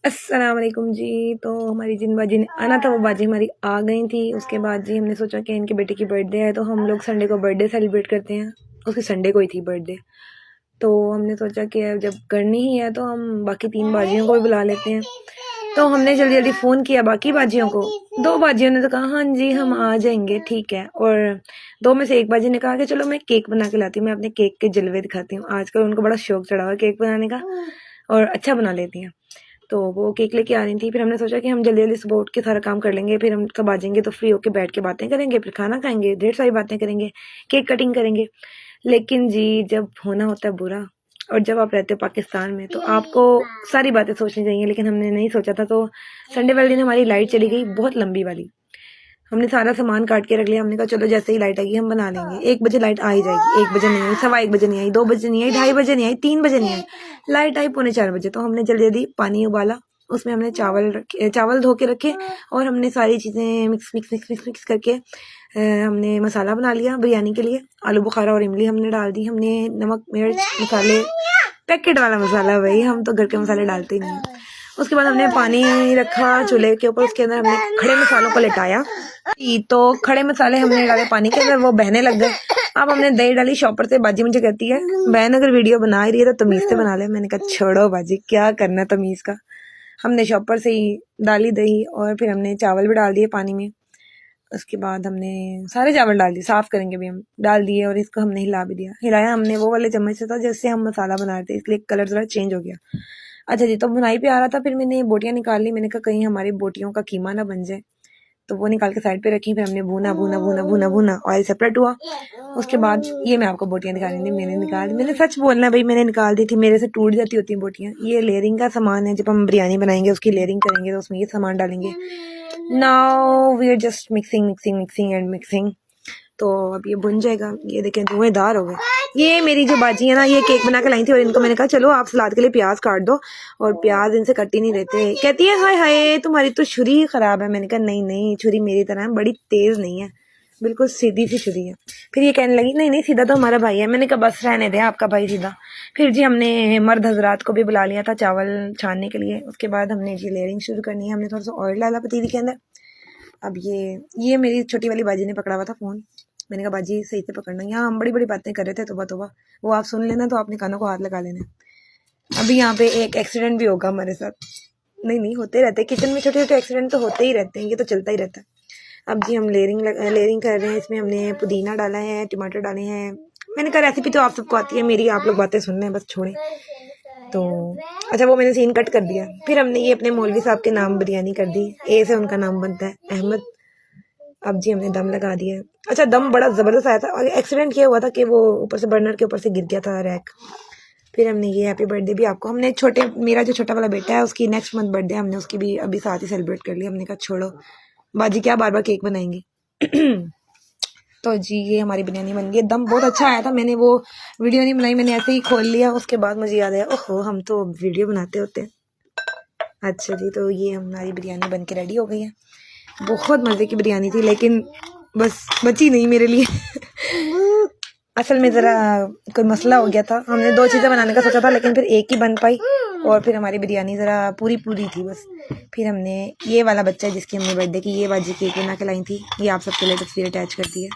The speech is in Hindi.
अस्सलाम वालेकुम जी। तो हमारी जिन बाजी ने आना था वो बाजी हमारी आ गई थी। उसके बाद जी हमने सोचा कि इनके बेटे की बर्थडे है, तो हम लोग संडे को बर्थडे सेलिब्रेट करते हैं। उसकी संडे को ही थी बर्थडे, तो हमने सोचा कि अब जब करनी ही है तो हम बाकी 3 बाजियों को भी बुला लेते हैं। तो हमने जल्दी जल्दी फ़ोन किया बाकी बाजियों को। 2 बाजियों ने तो कहा हाँ जी हम आ जाएंगे, ठीक है। और 2 में से एक बाजी ने कहा कि चलो मैं केक बना के लाती हूँ, मैं अपने केक के जलवे दिखाती हूँ। आजकल उनको बड़ा शौक चढ़ा हुआ है केक बनाने का और अच्छा बना लेती हैं। तो वो केक लेके आ रही थी। फिर हमने सोचा कि हम जल्दी जल्दी सुबह उठ के सारा काम कर लेंगे, फिर हम सब आ जाएंगे तो फ्री होके बैठ के बातें करेंगे, फिर खाना खाएंगे, ढेर सारी बातें करेंगे, केक कटिंग करेंगे। लेकिन जी जब होना होता है बुरा और जब आप रहते हो पाकिस्तान में तो आपको सारी बातें सोचनी चाहिए, लेकिन हमने नहीं सोचा था। तो संडे वाले दिन हमारी लाइट चली गई, बहुत लंबी वाली। हमने सारा सामान काट के रख लिया। हमने कहा चलो जैसे ही लाइट आएगी हम बना लेंगे। 1 बजे लाइट आ ही जाएगी। 1 बजे नहीं आई, 1:15 बजे नहीं आई, 2 बजे नहीं आई, 2:30 बजे नहीं आई, 3 बजे नहीं आई। लाइट आई 3:45 बजे। तो हमने जल्दी जल्दी पानी उबाला, उसमें हमने चावल धो के रखे और हमने सारी चीज़ें मिक्स करके हमने मसाला बना लिया बिरयानी के लिए। आलू बुखारा और इमली हमने डाल दी। हमने नमक मिर्च मसाले, पैकेट वाला मसाला, भाई हम तो घर के मसाले डालते ही नहीं हैं। उसके बाद हमने पानी रखा चूल्हे के ऊपर, उसके अंदर हमने खड़े मसालों को लिटाया। तो खड़े मसाले हमने डाले पानी के अंदर, वो बहने लग गए। अब हमने दही डाली। शॉपर से बाजी मुझे कहती है बहन अगर वीडियो बना ही रही है तो तमीज से बना ले। मैंने कहा छोड़ो बाजी, क्या करना तमीज का। हमने शॉपर से ही डाली दही और फिर हमने चावल भी डाल दिए पानी में। उसके बाद हमने सारे चावल डाल दिए, साफ करेंगे भी हम, डाल दिए और इसको हमने हिला भी दिया। हिलाया हमने वो वाले चम्मच से था जिससे हम मसाला बना रहे थे, इसलिए कलर थोड़ा चेंज हो गया। अच्छा जी, तो बुनाई पे आ रहा था, फिर मैंने बोटियां निकाल ली। मैंने कहा कहीं हमारी बोटियों का कीमा ना बन जाए, तो वो निकाल के साइड पे रखी। फिर हमने भूना भूना भूना भूना भूना, ऑयल सेपरेट हुआ। उसके बाद ये मैं आपको बोटियां निकाल रही थी, मैंने निकाल दी। मैंने सच बोलना है भाई, मैंने निकाल दी थी, मेरे से टूट जाती होती हैं बोटियां। ये लेयरिंग का सामान है, जब हम बिरयानी बनाएंगे उसकी लेयरिंग करेंगे तो उसमें ये सामान डालेंगे। Now we are just mixing mixing mixing and mixing. तो अब ये बुन जाएगा। ये देखें धुएंधार हो गए। ये मेरी जो बाजी है ना, ये केक बना के लाई थी और इनको मैंने कहा चलो आप सलाद के लिए प्याज काट दो, और प्याज इनसे कट ही नहीं रहते। कहती है हाय हाय तुम्हारी तो छुरी ही खराब है। मैंने कहा नहीं नहीं, छुरी मेरी तरह है, बड़ी तेज नहीं है, बिल्कुल सीधी सी छुरी है। फिर ये कहने लगी नहीं नहीं सीधा तो हमारा भाई है। मैंने कहा बस रहने दे आपका भाई सीधा। फिर जी हमने मर्द हजरात को भी बुला लिया था चावल छानने के लिए। उसके बाद हमने जी लेयरिंग शुरू करनी है। हमने थोड़ा सा ऑयल डाला पतीली के अंदर। अब ये मेरी छोटी वाली बाजी ने पकड़ा हुआ था फ़ोन। मैंने कहा बाजी सही से पकड़ना, यहाँ हम बड़ी बड़ी बातें कर रहे थे, तोबा तोबा, वो आप सुन लेना तो आपने कानों को हाथ लगा लेना। अभी यहाँ पे एक एक्सीडेंट भी होगा हमारे साथ। नहीं नहीं, होते रहते हैं किचन में, छोटे छोटे एक्सीडेंट तो होते ही रहते हैं, ये तो चलता ही रहता है। अब जी हम लेयरिंग कर रहे हैं। इसमें हमने पुदीना डाला है, टमाटर डाले हैं। मैंने कहा रेसिपी तो आप सबको आती है, मेरी आप लोग बातें सुन रहे हैं बस, छोड़ें। तो अच्छा वो मैंने सीन कट कर दिया। फिर हमने ये अपने मौलवी साहब के नाम बिरयानी कर दी। ए से उनका नाम बनता है अहमद। अब जी हमने दम लगा दिया। अच्छा दम बड़ा ज़बरदस्त आया था। और एक्सीडेंट किया हुआ था कि वो ऊपर से बर्नर के ऊपर से गिर गया था रैक। फिर हमने ये हैप्पी बर्थडे भी आपको, हमने मेरा जो छोटा वाला बेटा है उसकी नेक्स्ट मंथ बर्थडे, हमने उसकी भी अभी साथ ही सेलिब्रेट कर लिया। हमने कहा छोड़ो बाजी क्या बार बार केक बनाएंगी। तो जी ये हमारी बिरयानी बन गई। दम बहुत अच्छा आया था। मैंने वो वीडियो नहीं बनाई, मैंने ऐसे ही खोल लिया। उसके बाद मुझे याद आया ओहो हम तो वीडियो बनाते होते हैं। अच्छा जी, तो ये हमारी बिरयानी बन के रेडी हो गई है। बहुत मज़े की बिरयानी थी, लेकिन बस बची नहीं मेरे लिए। असल में ज़रा कोई मसला हो गया था। हमने 2 चीज़ें बनाने का सोचा था, लेकिन फिर एक ही बन पाई और फिर हमारी बिरयानी ज़रा पूरी थी बस। फिर हमने ये वाला बच्चा जिसकी हमने बर्थडे की ये बाजी केक बना के लाई थी, ये आप सबके लिए तस्वीर अटैच कर दी है।